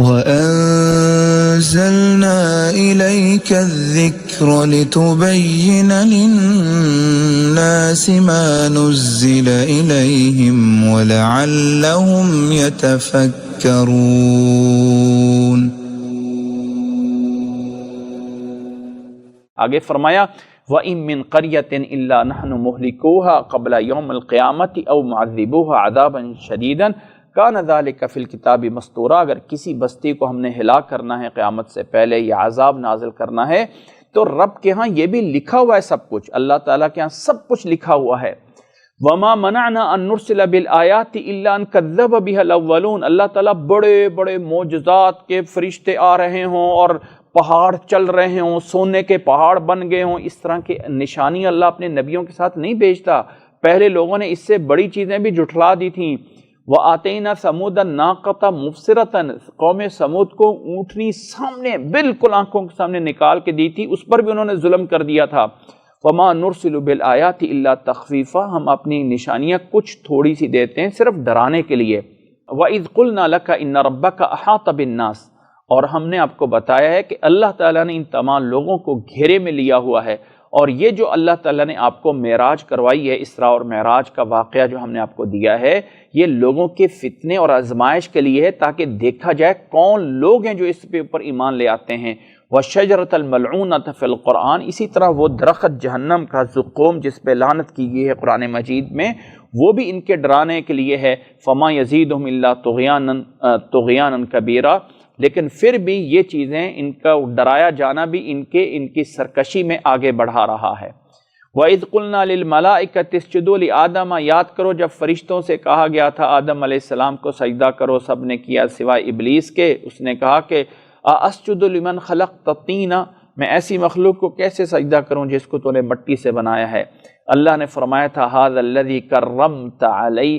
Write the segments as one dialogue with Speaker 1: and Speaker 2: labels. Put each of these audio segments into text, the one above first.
Speaker 1: وَأَنزَلْنَا إِلَيْكَ الذِّكْرَ لِتُبَيِّنَ لِلنَّاسِ مَا نُزِّلَ إِلَيْهِمْ وَلَعَلَّهُمْ يَتَفَكَّرُونَ۔
Speaker 2: آگے فرمایا وَإِن مِّن قَرْيَةٍ إِلَّا نَحْنُ مُهْلِكُوهَا قَبْلَ يَوْمِ الْقِيَامَةِ أَوْ مُعَذِّبُوهَا عَذَابًا شَدِيدًا كَانَ ذَلِكَ فِي الْكِتَابِ مَسْطُورًا۔ اگر کسی بستی کو ہم نے ہلاک کرنا ہے قیامت سے پہلے یا عذاب نازل کرنا ہے تو رب کے ہاں یہ بھی لکھا ہوا ہے، سب کچھ اللہ تعالیٰ کے ہاں سب کچھ لکھا ہوا ہے۔ وَمَا مَنَعْنَا أَن نُرْسِلَ بِالْآيَاتِ إِلَّا أَن كَذَّبَ بِهَا الْأَوَّلُونَ۔ اللہ تعالیٰ بڑے بڑے معجزات کے فرشتے آ رہے ہوں اور پہاڑ چل رہے ہوں، سونے کے پہاڑ بن گئے ہوں، اس طرح کی نشانی اللہ اپنے نبیوں کے ساتھ نہیں بھیجتا۔ پہلے لوگوں نے اس سے بڑی چیزیں بھی جھٹلا دی تھیں۔ وَآتَيْنَا ثَمُودَ النَّاقَةَ مُبْصِرَةً، قوم سمود کو اونٹنی سامنے بالکل آنکھوں کے سامنے نکال کے دی تھی، اس پر بھی انہوں نے ظلم کر دیا تھا۔ وَمَا نُرْسِلُ بِالْآيَاتِ إِلَّا تَخْوِيفًا، ہم اپنی نشانیاں کچھ تھوڑی سی دیتے ہیں صرف ڈرانے کے لیے۔ وَإِذْ قُلْنَا لَكَ إِنَّ رَبَّكَ أَحَاطَ بِالنَّاسِ، اور ہم نے آپ کو بتایا ہے کہ اللہ تعالیٰ نے ان تمام لوگوں کو گھیرے میں لیا ہوا ہے، اور یہ جو اللہ تعالیٰ نے آپ کو معراج کروائی ہے، اسراء اور معراج کا واقعہ جو ہم نے آپ کو دیا ہے، یہ لوگوں کے فتنے اور آزمائش کے لیے ہے تاکہ دیکھا جائے کون لوگ ہیں جو اس پہ اوپر ایمان لے آتے ہیں۔ وَالشَّجَرَةَ الْمَلْعُونَةَ فِي الْقُرْآنِ، اسی طرح وہ درخت جہنم کا زقوم جس پہ لعنت کی گئی ہے قرآن مجید میں، وہ بھی ان کے ڈرانے کے لیے ہے۔ فَمَا يَزِيدُهُمْ إِلَّا طُغْيَانًا كَبِيرًا، لیکن پھر بھی یہ چیزیں ان کا ڈرایا جانا بھی ان کی سرکشی میں آگے بڑھا رہا ہے۔ وَإِذْ قُلْنَا لِلْمَلَائِكَةِ اسْجُدُوا لِآدَمَ، یاد کرو جب فرشتوں سے کہا گیا تھا آدم علیہ السلام کو سجدہ کرو، سب نے کیا سوائے ابلیس کے۔ اس نے کہا کہ أَسْجُدُ لِمَنْ خَلَقْتَ طِينًا، میں ایسی مخلوق کو کیسے سجدہ کروں جس کو تو نے مٹی سے بنایا ہے۔ اللہ نے فرمایا تھا هَذَا الَّذِي كَرَّمْتَ عَلَيَّ،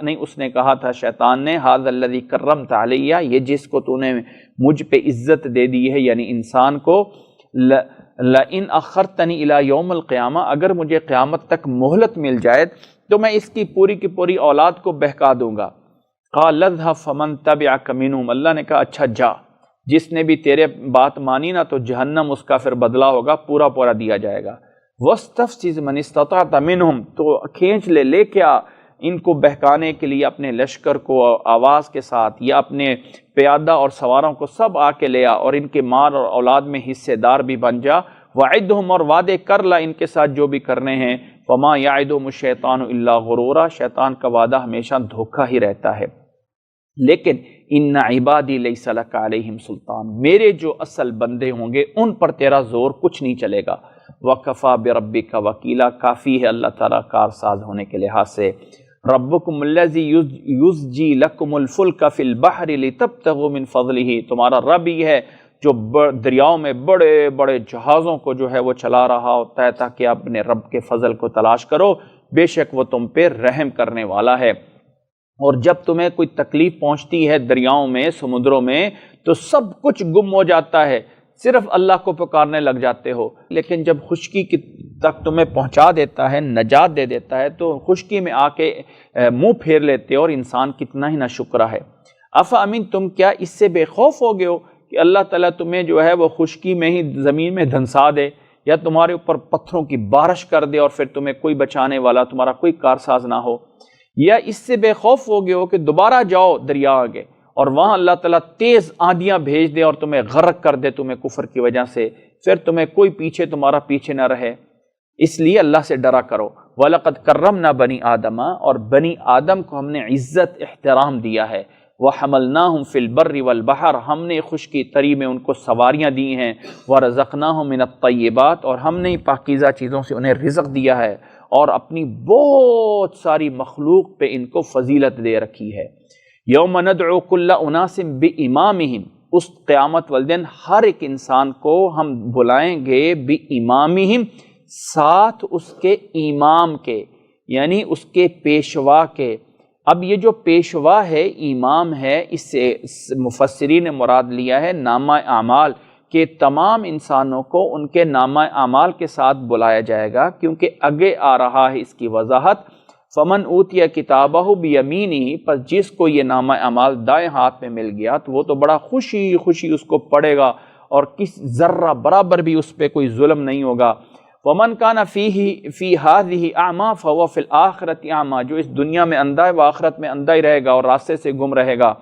Speaker 2: نہیں، اس نے کہا تھا شیطان نے هَذَا الَّذِي كَرَّمْتَ عَلَيَّ، یہ جس کو تو نے مجھ پہ عزت دے دی ہے، یعنی انسان کو، لَإِنْ أَخَّرْتَنِي إِلَى يَوْمِ الْقِيَامَةِ، اگر مجھے قیامت تک مہلت مل جائے تو میں اس کی پوری اولاد کو بہکا دوں گا۔ قَالَ اذْهَبْ فَمَنْ تَبِعَكَ مِنْهُمْ، اللہ نے کہا اچھا جا، جس نے بھی تیرے بات مانی نا تو جہنم اس کا پھر بدلہ ہوگا، پورا دیا جائے گا۔ وَاسْتَفْزِزْ مَنِ اسْتَطَعْتَ مِنْهُمْ، تو کھینچ لے کیا ان کو بہکانے کے لیے اپنے لشکر کو آواز کے ساتھ، یا اپنے پیادہ اور سواروں کو سب آ کے لیا، اور ان کے مال اور اولاد میں حصے دار بھی بن جا۔ وَعِدْهُمْ، اور وعدے کر لا ان کے ساتھ جو بھی کرنے ہیں۔ وَمَا يَعِدُهُمُ الشَّيْطَانُ إِلَّا غُرُورًا، شیطان کا وعدہ ہمیشہ دھوکہ ہی رہتا ہے۔ لیکن ان عبادی لیس لک علیہم سلطان، میرے جو اصل بندے ہوں گے ان پر تیرا زور کچھ نہیں چلے گا۔ وَكَفَى بِرَبِّكَ وَكِيلًا، کافی ہے اللہ تعالیٰ کارساز ہونے کے لحاظ سے۔ رَبُّكُمُ الَّذِي يُزْجِي لَكُمُ الْفُلْكَ فِي الْبَحْرِ لِتَبْتَغُوا مِنْ فَضْلِهِ، تمہارا رب ہی ہے جو دریاؤں میں بڑے بڑے جہازوں کو جو ہے وہ چلا رہا ہوتا ہے تاکہ اپنے رب کے فضل کو تلاش کرو، بے شک وہ تم پہ رحم کرنے والا ہے۔ اور جب تمہیں کوئی تکلیف پہنچتی ہے دریاؤں میں، سمندروں میں، تو سب کچھ گم ہو جاتا ہے، صرف اللہ کو پکارنے لگ جاتے ہو۔ لیکن جب خشکی تک تمہیں پہنچا دیتا ہے، نجات دے دیتا ہے، تو خشکی میں آ کے منہ پھیر لیتے ہو، اور انسان کتنا ہی ناشکرا ہے۔ افامن، تم کیا اس سے بے خوف ہو گئے ہو کہ اللہ تعالیٰ تمہیں جو ہے وہ خشکی میں ہی زمین میں دھنسا دے، یا تمہارے اوپر پتھروں کی بارش کر دے اور پھر تمہیں کوئی بچانے والا، تمہارا کوئی کارساز نہ ہو؟ یا اس سے بے خوف ہو گئے ہو کہ دوبارہ جاؤ دریا آگے اور وہاں اللہ تعالیٰ تیز آندیاں بھیج دے اور تمہیں غرق کر دے تمہیں کفر کی وجہ سے، پھر تمہیں کوئی تمہارا پیچھے نہ رہے؟ اس لیے اللہ سے ڈرا کرو۔ وَلَقَدْ كَرَّمْنَا بَنِي آدَمَ، اور بنی آدم کو ہم نے عزت احترام دیا ہے۔ وَحَمَلْنَاهُمْ فِي الْبَرِّ وَالْبَحْرِ، ہم نے خشکی تری میں ان کو سواریاں دی ہیں۔ وَرَزَقْنَاهُمْ مِنَ الطَّيِّبَاتِ، اور ہم نے پاکیزہ چیزوں سے انہیں رزق دیا ہے، اور اپنی بہت ساری مخلوق پہ ان کو فضیلت دے رکھی ہے۔ یوم ندعو کل اناس بامامہم، اس قیامت والدن ہر ایک انسان کو ہم بلائیں گے بامامہم، ساتھ اس کے امام کے، یعنی اس کے پیشوا کے۔ اب یہ جو پیشوا ہے، امام ہے، اس سے مفسرین نے مراد لیا ہے نامہ اعمال، کہ تمام انسانوں کو ان کے نامہ اعمال کے ساتھ بلایا جائے گا، کیونکہ آگے آ رہا ہے اس کی وضاحت۔ فمن اوتیا کتابہ بیمینہ، پس جس کو یہ نامہ اعمال دائیں ہاتھ میں مل گیا تو وہ تو بڑا خوشی خوشی اس کو پڑھے گا اور کس ذرہ برابر بھی اس پہ کوئی ظلم نہیں ہوگا۔ ومن کان فی ہذہ اعمی فہو فی الآخرۃ اعمی، جو اس دنیا میں اندھا ہے وہ آخرت میں اندھا ہی رہے گا اور راستے سے گم رہے گا۔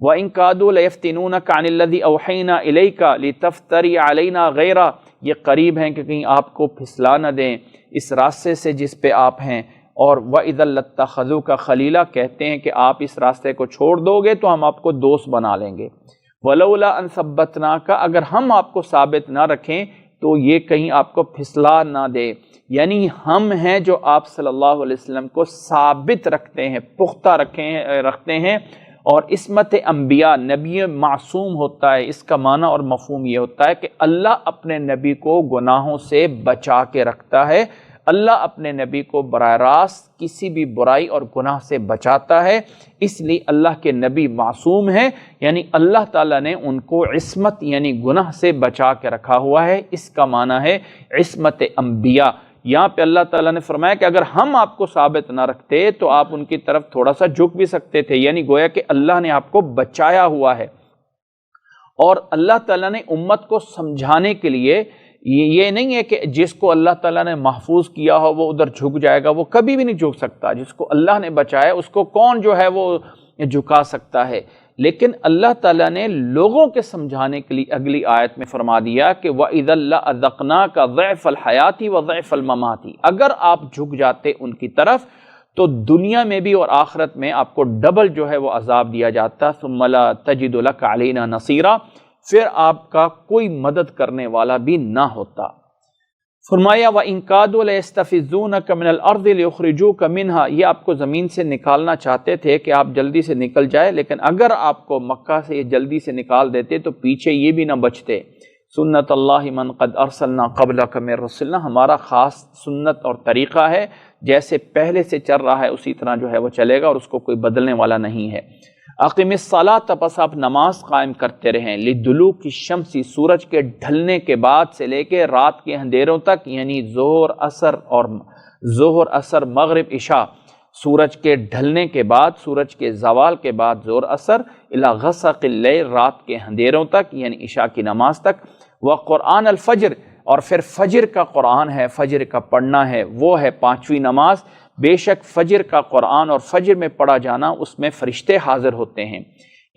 Speaker 2: وَإِن كَادُوا لَيَفْتِنُونَكَ عَنِ الَّذِي أَوْحَيْنَا إِلَيْكَ لِتَفْتَرِيَ عَلَيْنَا غَيْرَهُ، یہ قریب ہیں کہ کہیں آپ کو پھسلا نہ دیں اس راستے سے جس پہ آپ ہیں۔ اور وَإِذًا لَاتَّخَذُوكَ خَلِيلًا، کہتے ہیں کہ آپ اس راستے کو چھوڑ دو گے تو ہم آپ کو دوست بنا لیں گے۔ وَلَوْلَا أَن ثَبَّتْنَاكَ، اگر ہم آپ کو ثابت نہ رکھیں تو یہ کہیں آپ کو پھسلا نہ دے، یعنی ہم ہیں جو آپ صلی اللہ علیہ وسلم کو ثابت رکھتے ہیں، پختہ رکھتے ہیں۔ اور عصمت انبیاء، نبی معصوم ہوتا ہے، اس کا معنی اور مفہوم یہ ہوتا ہے کہ اللہ اپنے نبی کو گناہوں سے بچا کے رکھتا ہے، اللہ اپنے نبی کو براہ راست کسی بھی برائی اور گناہ سے بچاتا ہے، اس لیے اللہ کے نبی معصوم ہیں، یعنی اللہ تعالیٰ نے ان کو عصمت یعنی گناہ سے بچا کے رکھا ہوا ہے، اس کا معنی ہے عصمت انبیاء۔ یہاں پہ اللہ تعالیٰ نے فرمایا کہ اگر ہم آپ کو ثابت نہ رکھتے تو آپ ان کی طرف تھوڑا سا جھک بھی سکتے تھے، یعنی گویا کہ اللہ نے آپ کو بچایا ہوا ہے۔ اور اللہ تعالیٰ نے امت کو سمجھانے کے لیے یہ نہیں ہے کہ جس کو اللہ تعالیٰ نے محفوظ کیا ہو وہ ادھر جھک جائے گا، وہ کبھی بھی نہیں جھک سکتا۔ جس کو اللہ نے بچایا اس کو کون جو ہے وہ جھکا سکتا ہے؟ لیکن اللہ تعالیٰ نے لوگوں کے سمجھانے کے لیے اگلی آیت میں فرما دیا کہ وَإِذًا لَأَذَقْنَاكَ ضِعْفَ الْحَيَاةِ وَضِعْفَ الْمَمَاتِ، اگر آپ جھک جاتے ان کی طرف تو دنیا میں بھی اور آخرت میں آپ کو ڈبل جو ہے وہ عذاب دیا جاتا۔ ثُمَّ لَا تَجِدُ لَكَ عَلَيْنَا نَصِيرًا، پھر آپ کا کوئی مدد کرنے والا بھی نہ ہوتا۔ فرمایا وَإِن كَادُوا لَيَسْتَفِزُّونَكَ مِنَ الْأَرْضِ لِيُخْرِجُوكَ مِنْهَا، یہ آپ کو زمین سے نکالنا چاہتے تھے کہ آپ جلدی سے نکل جائے، لیکن اگر آپ کو مکہ سے یہ جلدی سے نکال دیتے تو پیچھے یہ بھی نہ بچتے۔ سنت اللہ من قد ارسلنا قبلک من رسلنا، ہمارا خاص سنت اور طریقہ ہے، جیسے پہلے سے چل رہا ہے اسی طرح جو ہے وہ چلے گا اور اس کو کوئی بدلنے والا نہیں ہے۔ اقیم الصلاۃ، پس آپ نماز قائم کرتے رہیں، لدلوک الشمس، سورج کے ڈھلنے کے بعد سے لے کے رات کے اندھیروں تک، یعنی ظہر اثر مغرب عشاء، سورج کے ڈھلنے کے بعد، سورج کے زوال کے بعد ظہر اثر، الی غسق اللیل، رات کے اندھیروں تک یعنی عشاء کی نماز تک، وقرآن الفجر، اور پھر فجر کا قرآن ہے، فجر کا پڑھنا ہے، وہ ہے پانچویں نماز۔ بے شک فجر کا قرآن اور فجر میں پڑھا جانا اس میں فرشتے حاضر ہوتے ہیں۔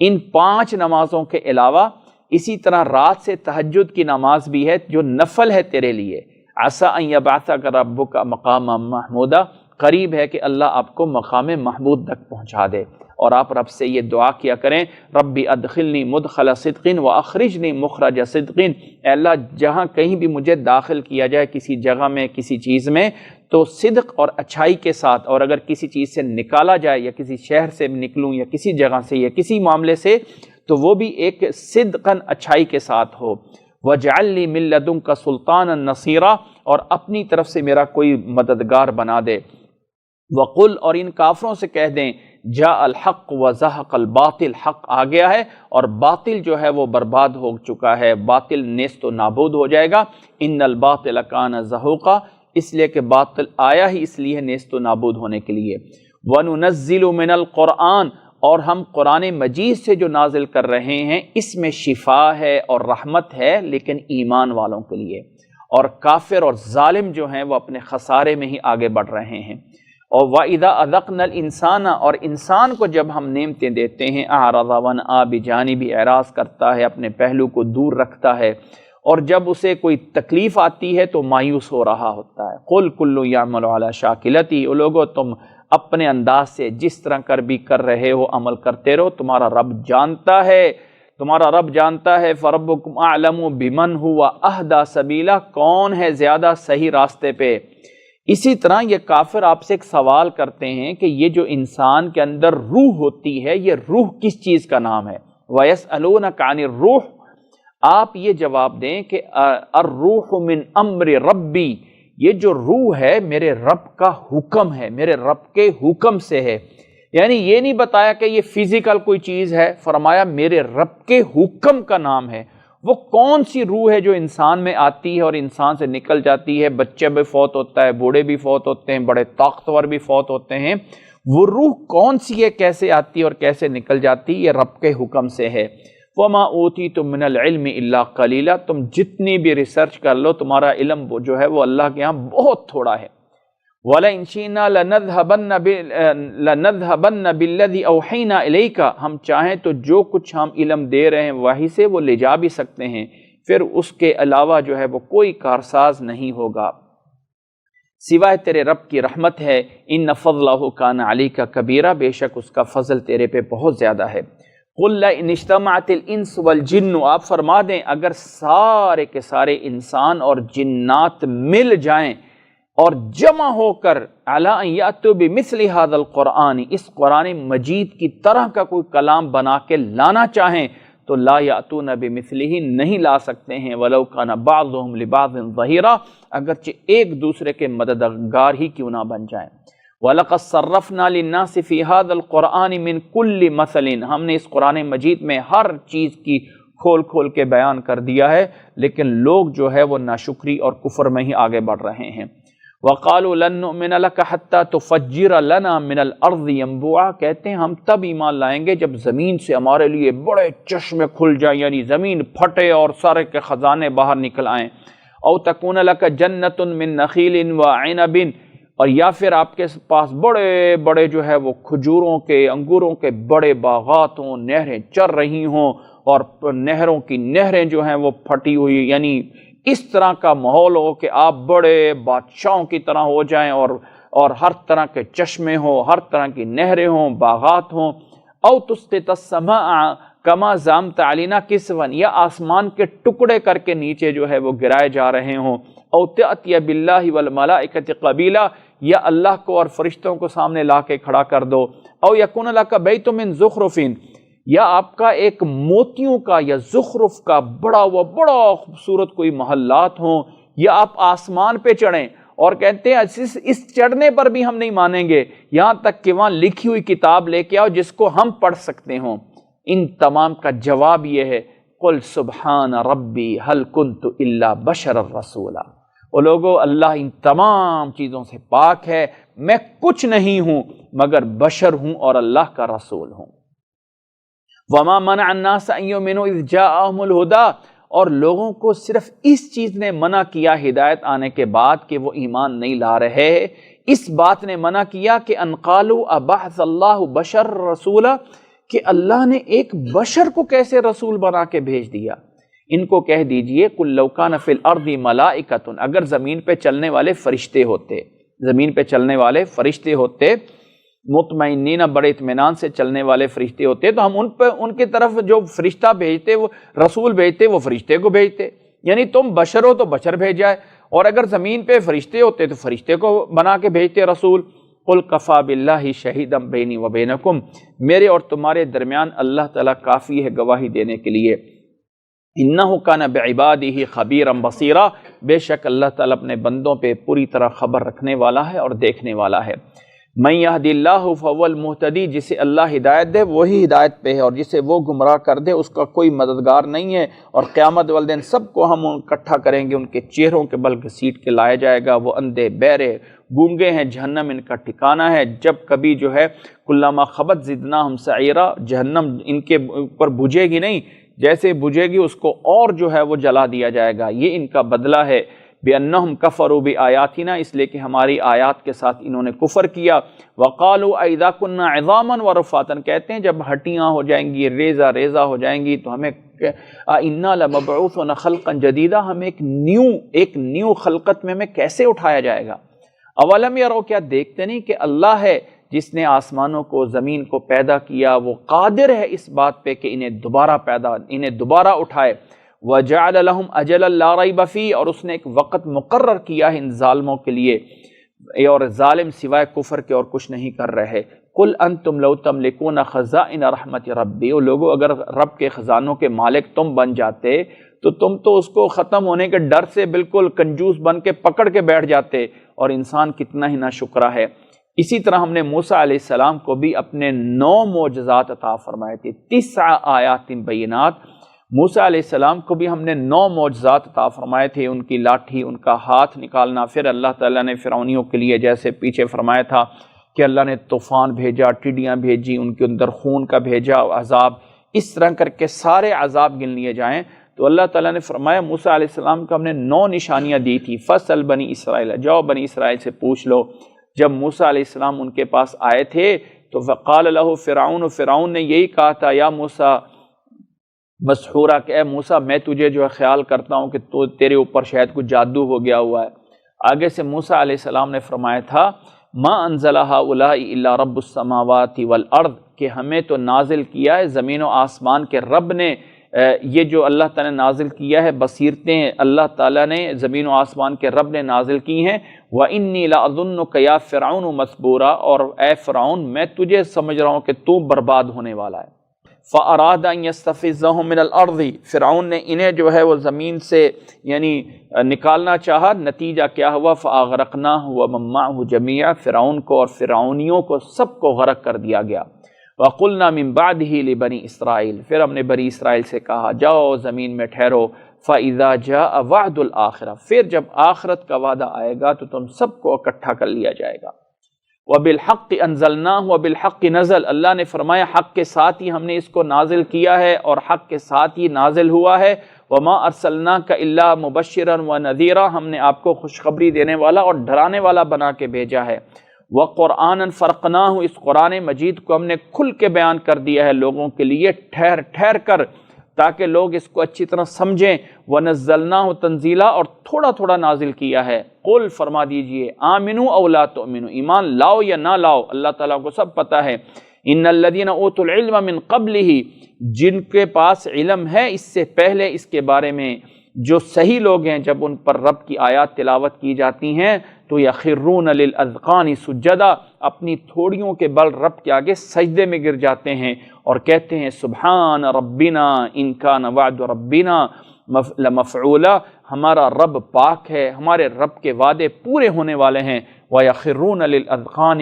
Speaker 2: ان 5 نمازوں کے علاوہ اسی طرح رات سے تہجد کی نماز بھی ہے جو نفل ہے تیرے لیے۔ عسیٰ ان یبعثک ربک مقاما محمودا، قریب ہے کہ اللہ آپ کو مقام محمود تک پہنچا دے۔ اور آپ رب سے یہ دعا کیا کریں، ربی ادخلنی مدخل صدق واخرجنی مخرج صدق، اے اللہ جہاں کہیں بھی مجھے داخل کیا جائے کسی جگہ میں کسی چیز میں تو صدق اور اچھائی کے ساتھ، اور اگر کسی چیز سے نکالا جائے یا کسی شہر سے نکلوں یا کسی جگہ سے یا کسی معاملے سے تو وہ بھی ایک صدقاً اچھائی کے ساتھ ہو۔ وَاجْعَلْ لِي مِن لَّدُنكَ سُلْطَانًا نَصِيرًا، اور اپنی طرف سے میرا کوئی مددگار بنا دے۔ وَقُلْ، اور ان کافروں سے کہہ دیں، جاء الحق وزهق الباطل، حق آ گیا ہے اور باطل جو ہے وہ برباد ہو چکا ہے، باطل نیست و نابود ہو جائے گا۔ ان الباطل کان زہوقا، اس لیے کہ باطل آیا ہی اس لیے نیست و نابود ہونے کے لیے۔ وَنُنَزِّلُ مِنَ الْقُرْآنِ، اور ہم قرآن مجید سے جو نازل کر رہے ہیں اس میں شفا ہے اور رحمت ہے، لیکن ایمان والوں کے لیے، اور کافر اور ظالم جو ہیں وہ اپنے خسارے میں ہی آگے بڑھ رہے ہیں۔ اور وَإِذَا أَذَقْنَا الْإِنسَانَ، اور انسان کو جب ہم نعمتیں دیتے ہیں، أَعْرَضَ وَنَأَىٰ بِجَانِبِهِ، اعراض کرتا ہے، اپنے پہلو کو دور رکھتا ہے، اور جب اسے کوئی تکلیف آتی ہے تو مایوس ہو رہا ہوتا ہے۔ قُلْ كُلٌّ يَعْمَلُ عَلَىٰ شَاكِلَتِهِ، لوگو تم اپنے انداز سے جس طرح کر بھی کر رہے ہو عمل کرتے رہو، تمہارا رب جانتا ہے، تمہارا رب جانتا ہے۔ فَرَبُّكُمْ أَعْلَمُ بِمَنْ هُوَ أَهْدَىٰ سَبِيلًا، کون ہے زیادہ صحیح راستے پہ۔ اسی طرح یہ کافر آپ سے ایک سوال کرتے ہیں کہ یہ جو انسان کے اندر روح ہوتی ہے، یہ روح کس چیز کا نام ہے؟ وَيَسْأَلُونَكَ عَنِ الرُّوحِ، آپ یہ جواب دیں کہ الروح من امر ربی، یہ جو روح ہے میرے رب کا حکم ہے، میرے رب کے حکم سے ہے۔ یعنی یہ نہیں بتایا کہ یہ فزیکل کوئی چیز ہے، فرمایا میرے رب کے حکم کا نام ہے۔ وہ کون سی روح ہے جو انسان میں آتی ہے اور انسان سے نکل جاتی ہے؟ بچے بھی فوت ہوتا ہے، بوڑھے بھی فوت ہوتے ہیں، بڑے طاقتور بھی فوت ہوتے ہیں، وہ روح کون سی ہے، کیسے آتی ہے اور کیسے نکل جاتی؟ یہ رب کے حکم سے ہے۔ وَمَا أُوتِيتُم مِّنَ الْعِلْمِ إِلَّا قَلِيلًا، تم جتنی بھی ریسرچ کر لو تمہارا علم جو ہے وہ اللہ کے ہاں بہت تھوڑا ہے۔ وَلَئِن شِئْنَا لَنَذْهَبَنَّ بِالَّذِي أَوْحَيْنَا إِلَيْكَ، ہم چاہیں تو جو کچھ ہم علم دے رہے ہیں وحی سے وہ لے جا بھی سکتے ہیں، پھر اس کے علاوہ جو ہے وہ کوئی کارساز نہیں ہوگا سوائے تیرے رب کی رحمت ہے۔ ان فضلہ کان علیک کبیرہ، بے شک اس کا فضل تیرے پہ بہت زیادہ ہے۔ قل لئن اجتمعت الانس والجن، آپ فرما دیں اگر سارے کے سارے انسان اور جنات مل جائیں اور جمع ہو کر علی ان یاتوا بمثل ھذا القرآن، اس قرآن مجید کی طرح کا کوئی کلام بنا کے لانا چاہیں تو لا یاتون بمثلہ، نہیں لا سکتے ہیں، ولو کان بعضهم لبعض ظہیرا، اگرچہ ایک دوسرے کے مددگار ہی کیوں نہ بن جائیں۔ وَلَقَدْ صَرَّفْنَا لِلنَّاسِ فِي هَذَا الْقُرْآنِ مِنْ كُلِّ مَثَلٍ، ہم نے اس قرآن مجید میں ہر چیز کی کھول کھول کے بیان کر دیا ہے، لیکن لوگ جو ہے وہ ناشکری اور کفر میں ہی آگے بڑھ رہے ہیں۔ وَقَالُوا لَن نُّؤْمِنَ لَكَ حَتَّى تُفَجِّرَ لَنَا مِنَ الْأَرْضِ يَنبُوعًا، کہتے ہیں ہم تب ایمان لائیں گے جب زمین سے ہمارے لیے بڑے چشمے کھل جائیں، یعنی زمین پھٹے اور سارے کے خزانے باہر نکل آئیں۔ او تکون لک جنت من نخیل وعنب، اور یا پھر آپ کے پاس بڑے بڑے جو ہے وہ کھجوروں کے انگوروں کے بڑے باغات ہوں، نہریں چر رہی ہوں اور نہروں کی نہریں جو ہیں وہ پھٹی ہوئی، یعنی اس طرح کا ماحول ہو کہ آپ بڑے بادشاہوں کی طرح ہو جائیں اور ہر طرح کے چشمے ہوں، ہر طرح کی نہریں ہوں، باغات ہوں۔ او تسقط السماء کما زعمت علینا کسوا، یا آسمان کے ٹکڑے کر کے نیچے جو ہے وہ گرائے جا رہے ہوں۔ او تأتی باللہ والملائکۃ قبیلا، یا اللہ کو اور فرشتوں کو سامنے لا کے کھڑا کر دو۔ او یکون لک بیت من زخرف، یا آپ کا ایک موتیوں کا یا زخرف کا بڑا خوبصورت کوئی محلات ہوں، یا آپ آسمان پہ چڑھیں اور کہتے ہیں اس چڑھنے پر بھی ہم نہیں مانیں گے یہاں تک کہ وہاں لکھی ہوئی کتاب لے کے آؤ جس کو ہم پڑھ سکتے ہوں۔ ان تمام کا جواب یہ ہے قل سبحان ربی هل کنت الا بشرا رسولا، وہ لوگو اللہ ان تمام چیزوں سے پاک ہے، میں کچھ نہیں ہوں مگر بشر ہوں اور اللہ کا رسول ہوں۔ وما منع الناس ان يؤمنوا اذ جاءهم الهدى، اور لوگوں کو صرف اس چیز نے منع کیا ہدایت آنے کے بعد کہ وہ ایمان نہیں لا رہے، اس بات نے منع کیا کہ ان قالوا ابعث اللہ بشر رسولا، کہ اللہ نے ایک بشر کو کیسے رسول بنا کے بھیج دیا۔ ان کو کہہ دیجئے قل لو کان فی الارض ملائکۃ، اگر زمین پہ چلنے والے فرشتے ہوتے، زمین پہ چلنے والے فرشتے ہوتے، مطمئنین بڑے اطمینان سے چلنے والے فرشتے ہوتے تو ہم ان کی طرف جو فرشتہ بھیجتے، وہ رسول بھیجتے، وہ فرشتے کو بھیجتے، یعنی تم بشر ہو تو بشر بھیجائے، اور اگر زمین پہ فرشتے ہوتے تو فرشتے کو بنا کے بھیجتے رسول۔ قل کفا باللہ شہیدا بینی و بینکم، میرے اور تمہارے درمیان اللہ تعالیٰ کافی ہے گواہی دینے کے لیے۔ انہ کان بعبادہ خبیرا بصیرا، بے شک اللہ تعالیٰ اپنے بندوں پہ پوری طرح خبر رکھنے والا ہے اور دیکھنے والا ہے۔ من یہد اللہ فہو المہتدی، جسے اللہ ہدایت دے وہی ہدایت پہ ہے، اور جسے وہ گمراہ کر دے اس کا کوئی مددگار نہیں ہے۔ اور قیامت والے دن سب کو ہم اکٹھا کریں گے، ان کے چہروں کے بل گھسیٹ کے لایا جائے گا، وہ اندھے بہرے گونگے ہیں، جہنم ان کا ٹھکانہ ہے۔ جب کبھی جو ہے کلما خبت زدناہم سعیرا، جہنم ان کے اوپر بجھے گی نہیں، جیسے بجھے گی اس کو اور جو ہے وہ جلا دیا جائے گا، یہ ان کا بدلہ ہے۔ بِأَنَّهُمْ كَفَرُوا بِآيَاتِنَا، اس لیے کہ ہماری آیات کے ساتھ انہوں نے کفر کیا۔ وَقَالُوا أَإِذَا كُنَّا عِظَامًا وَرُفَاتًا، کہتے ہیں جب ہڈیاں ہو جائیں گی، ریزہ ریزہ ہو جائیں گی تو ہمیں إِنَّا لَمَبْعُوثُونَ خَلْقًا جَدِيدًا، ہمیں ایک نیو خلقت میں ہمیں کیسے اٹھایا جائے گا۔ اولم یرو، کیا دیکھتے نہیں کہ اللہ ہے جس نے آسمانوں کو زمین کو پیدا کیا، وہ قادر ہے اس بات پہ کہ انہیں دوبارہ اٹھائے۔ وَجَعَلَ لَهُمْ أَجَلًا لَا رَيْبَ فِيهِ، اور اس نے ایک وقت مقرر کیا ہے ان ظالموں کے لیے، اور ظالم سوائے کفر کے اور کچھ نہیں کر رہے۔ قُلْ أَنْتُمْ لَوْ تَمْلِكُونَ خَزَائِنَ رَحْمَةِ رَبِّي، اور لوگوں اگر رب کے خزانوں کے مالک تم بن جاتے تو تم تو اس کو ختم ہونے کے ڈر سے بالکل کنجوس بن کے پکڑ کے بیٹھ جاتے، اور انسان کتنا ہی ناشکرا ہے۔ اسی طرح ہم نے موسیٰ علیہ السلام کو بھی اپنے 9 معجزات عطا فرمائے تھے، 9 آیات بینات، موسیٰ علیہ السلام کو بھی ہم نے 9 معجزات عطا فرمائے تھے، ان کی لاٹھی، ان کا ہاتھ نکالنا، پھر اللہ تعالیٰ نے فرعونیوں کے لیے جیسے پیچھے فرمایا تھا کہ اللہ نے طوفان بھیجا، ٹڈیاں بھیجی، ان کے اندر خون کا بھیجا عذاب، اس طرح کر کے سارے عذاب گن لیے جائیں تو اللہ تعالیٰ نے فرمایا موسیٰ علیہ السلام کو ہم نے 9 نشانیاں دی تھی۔ فَاسْأَلْ بنی اسرائیل، جاؤ بنی اسرائیل سے پوچھ لو۔ جب موسیٰ علیہ السلام ان کے پاس آئے تھے تو فَقَالَ لَهُ فرعون، فرعون نے یہی کہا تھا یا موسیٰ مسحورہ کہ اے موسیٰ میں تجھے جو ہے خیال کرتا ہوں کہ تو تیرے اوپر شاید کچھ جادو ہو گیا ہوا ہے۔ آگے سے موسیٰ علیہ السلام نے فرمایا تھا ما انزل هؤلاء الا رب السماوات والارض، کہ ہمیں تو نازل کیا ہے زمین و آسمان کے رب نے، یہ جو اللہ تعالیٰ نے نازل کیا ہے بصیرتیں اللہ تعالیٰ نے زمین و آسمان کے رب نے نازل کی ہیں۔ وَإِنِّي لَأَظُنُّكَ يَا فِرْعَوْنُ مَثْبُورًا، اور اے فرعون میں تجھے سمجھ رہا ہوں کہ تو برباد ہونے والا ہے۔ فَأَرَادَ أَن يَسْتَفِزَّهُم مِّنَ الْأَرْضِ، فرعون نے انہیں جو ہے وہ زمین سے یعنی نکالنا چاہا، نتیجہ کیا ہوا فَأَغْرَقْنَاهُ وَمَن مَّعَهُ جَمِيعًا، فرعون کو اور فرعونیوں کو سب کو غرق کر دیا گیا۔ وَقُلْنَا مِن بَعْدِهِ لِبَنِي اسرائیل، پھر ہم نے بنی اسرائیل سے کہا جاؤ زمین میں ٹھہرو، فَإِذَا جَاءَ وَعْدُ الْآخِرَةِ، پھر جب آخرت کا وعدہ آئے گا تو تم سب کو اکٹھا کر لیا جائے گا۔ وَبِالْحَقِّ أَنزَلْنَاهُ وَبِالْحَقِّ نَزَلَ، اللہ نے فرمایا حق کے ساتھ ہی ہم نے اس کو نازل کیا ہے اور حق کے ساتھ ہی نازل ہوا ہے۔ وَمَا أَرْسَلْنَاكَ إِلَّا مُبَشِّرًا وَنَذِيرًا، ہم نے آپ کو خوشخبری دینے والا اور ڈرانے والا بنا کے بھیجا ہے۔ وَقُرْآنًا فَرَقْنَاهُ، اس قرآن مجید کو ہم نے کھل کے بیان کر دیا ہے لوگوں کے لیے ٹھہر ٹھہر کر، تاکہ لوگ اس کو اچھی طرح سمجھیں۔ وَنَزَّلْنَاهُ تَنزِيلًا، اور تھوڑا تھوڑا نازل کیا ہے۔ قُلْ، فرما دیجئے آمنوا او لا تؤمنوا، ایمان لاؤ یا نہ لاؤ، اللہ تعالیٰ کو سب پتہ ہے۔ ان الذین اوتوا العلم من قبلہ، جن کے پاس علم ہے اس سے پہلے اس کے بارے میں، جو صحیح لوگ ہیں جب ان پر رب کی آیات تلاوت کی جاتی ہیں تو یخرون للاذقان سجدا، اپنی تھوڑیوں کے بل رب کے آگے سجدے میں گر جاتے ہیں اور کہتے ہیں سبحان ربنا ان کان وعد ربنا لمفعولا، ہمارا رب پاک ہے، ہمارے رب کے وعدے پورے ہونے والے ہیں۔ وَيَخِرُّونَ لِلْأَذْقَانِ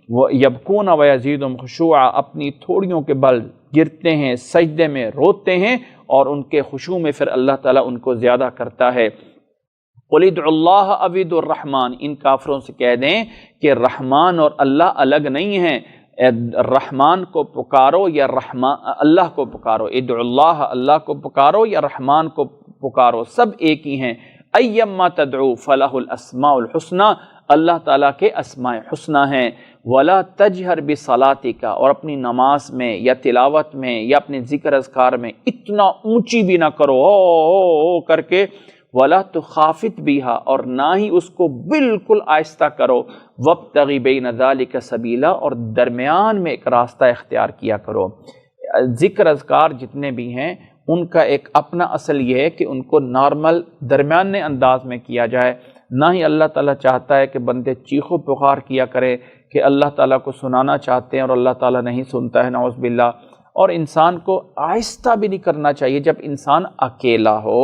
Speaker 2: وَيَبْكُونَ وَيَزِيدُهُمْ خُشُوعًا، اپنی تھوڑیوں کے بل گرتے ہیں، سجدے میں روتے ہیں اور ان کے خشوع میں پھر اللہ تعالیٰ ان کو زیادہ کرتا ہے۔ قُلِ ادْعُوا اللَّهَ أَوِ ادْعُوا الرَّحْمَٰنَ، ان کافروں سے کہہ دیں کہ رحمان اور اللہ الگ نہیں ہیں، رحمان کو پکارو یا اللہ کو پکارو، ادعوا اللہ، اللہ کو پکارو یا رحمان کو پکارو، سب ایک ہی ہیں۔ ایما تدعو فلہ الاسماء الحسنی، اللہ تعالیٰ کے اسماء حسنی ہیں۔ ولا تجہر بصلاتک، اور اپنی نماز میں یا تلاوت میں یا اپنے ذکر اذکار میں اتنا اونچی بھی نہ کرو او کر کے، ولا تخافت بہا، اور نہ ہی اس کو بالکل آہستہ کرو، وابتغی بین ذالک سبیلا، اور درمیان میں ایک راستہ اختیار کیا کرو۔ ذکر اذکار جتنے بھی ہیں ان کا ایک اپنا اصل یہ ہے کہ ان کو نارمل درمیانے انداز میں کیا جائے، نہ ہی اللہ تعالیٰ چاہتا ہے کہ بندے چیخو پکار کیا کرے کہ اللہ تعالیٰ کو سنانا چاہتے ہیں اور اللہ تعالیٰ نہیں سنتا ہے، نعوذ باللہ۔ اور انسان کو آہستہ بھی نہیں کرنا چاہیے جب انسان اکیلا ہو،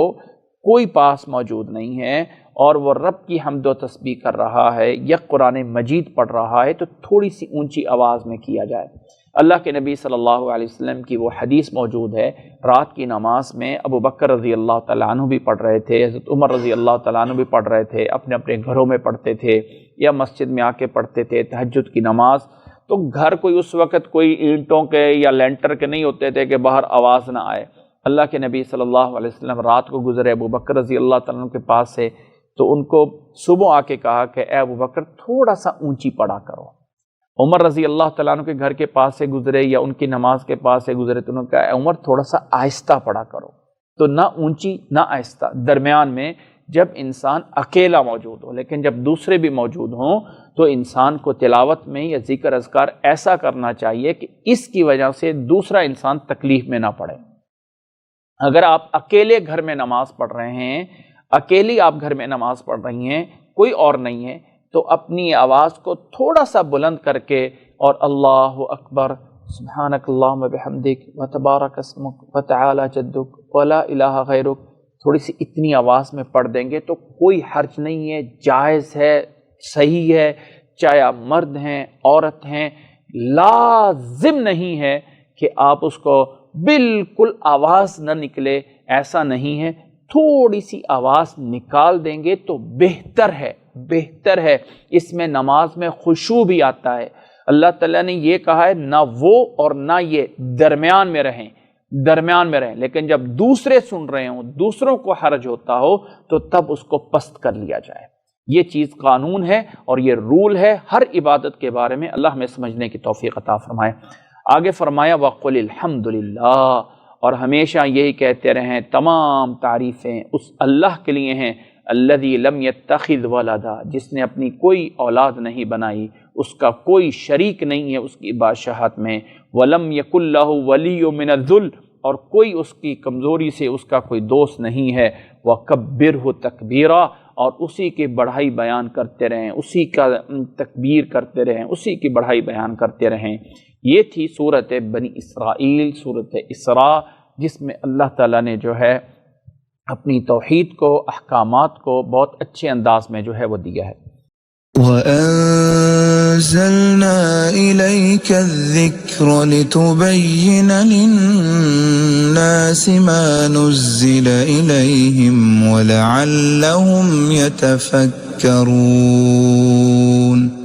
Speaker 2: کوئی پاس موجود نہیں ہے اور وہ رب کی حمد و تسبیح کر رہا ہے یا قرآن مجید پڑھ رہا ہے تو تھوڑی سی اونچی آواز میں کیا جائے۔ اللہ کے نبی صلی اللہ علیہ وسلم کی وہ حدیث موجود ہے، رات کی نماز میں ابو بکر رضی اللہ تعالیٰ عنہ بھی پڑھ رہے تھے، حضرت عمر رضی اللہ تعالیٰ عنہ بھی پڑھ رہے تھے، اپنے اپنے گھروں میں پڑھتے تھے یا مسجد میں آ کے پڑھتے تھے تہجد کی نماز۔ تو گھر کوئی اس وقت کوئی اینٹوں کے یا لینٹر کے نہیں ہوتے تھے کہ باہر آواز نہ آئے۔ اللہ کے نبی صلی اللہ علیہ وسلم رات کو گزرے ابو بکر رضی اللہ تعالیٰ عنہ کے پاس سے، تو ان کو صبح آ کے کہا کہ اے ابو بکر تھوڑا سا اونچی پڑھا کرو۔ عمر رضی اللہ تعالیٰ عنہ کے گھر کے پاس سے گزرے یا ان کی نماز کے پاس سے گزرے تو انہوں نے کہا اے عمر تھوڑا سا آہستہ پڑھا کرو۔ تو نہ اونچی نہ آہستہ، درمیان میں، جب انسان اکیلا موجود ہو، لیکن جب دوسرے بھی موجود ہوں تو انسان کو تلاوت میں یا ذکر اذکار ایسا کرنا چاہیے کہ اس کی وجہ سے دوسرا انسان تکلیف میں نہ پڑے۔ اگر آپ اکیلے گھر میں نماز پڑھ رہے ہیں، اکیلی آپ گھر میں نماز پڑھ رہی ہیں، کوئی اور نہیں ہے، تو اپنی آواز کو تھوڑا سا بلند کر کے اور اللہ اکبر سبحانک اللہم بحمدک وتبارک اسمک وتعالی جدک ولا الہ غیرک، تھوڑی سی اتنی آواز میں پڑھ دیں گے تو کوئی حرج نہیں ہے، جائز ہے، صحیح ہے، چاہے آپ مرد ہیں عورت ہیں، لازم نہیں ہے کہ آپ اس کو بالکل آواز نہ نکلے، ایسا نہیں ہے، تھوڑی سی آواز نکال دیں گے تو بہتر ہے، بہتر ہے۔ اس میں نماز میں خشوع بھی آتا ہے۔ اللہ تعالیٰ نے یہ کہا ہے نہ وہ اور نہ یہ، درمیان میں رہیں، درمیان میں رہیں۔ لیکن جب دوسرے سن رہے ہوں، دوسروں کو حرج ہوتا ہو تو تب اس کو پست کر لیا جائے۔ یہ چیز قانون ہے اور یہ رول ہے ہر عبادت کے بارے میں۔ اللہ ہمیں سمجھنے کی توفیق عطا فرمائے۔ آگے فرمایا وَقُلِ الْحَمْدُلِلَّہ، اور ہمیشہ یہی کہتے رہیں تمام تعریفیں اس اللہ کے لیے ہیں، الذی لم یتخذ ولدا، جس نے اپنی کوئی اولاد نہیں بنائی، اس کا کوئی شریک نہیں ہے اس کی بادشاہت میں، ولم یکن لہ ولی من الذل، اور کوئی اس کی کمزوری سے اس کا کوئی دوست نہیں ہے، وکبرہ تکبیرا، اور اسی کی بڑھائی بیان کرتے رہیں، اسی کا تکبیر کرتے رہیں، اسی کی بڑھائی بیان کرتے رہیں۔ یہ تھی صورت بنی اسرائیل، صورت اسراء، جس میں اللہ تعالیٰ نے جو ہے اپنی توحید کو، احکامات کو بہت اچھے انداز میں جو ہے وہ دیا ہے۔
Speaker 1: وَأَنزَلْنَا إِلَيْكَ الذِّكْرَ لِتُبَيِّنَ لِلنَّاسِ مَا نُزِّلَ إِلَيْهِمْ وَلَعَلَّهُمْ يَتَفَكَّرُونَ۔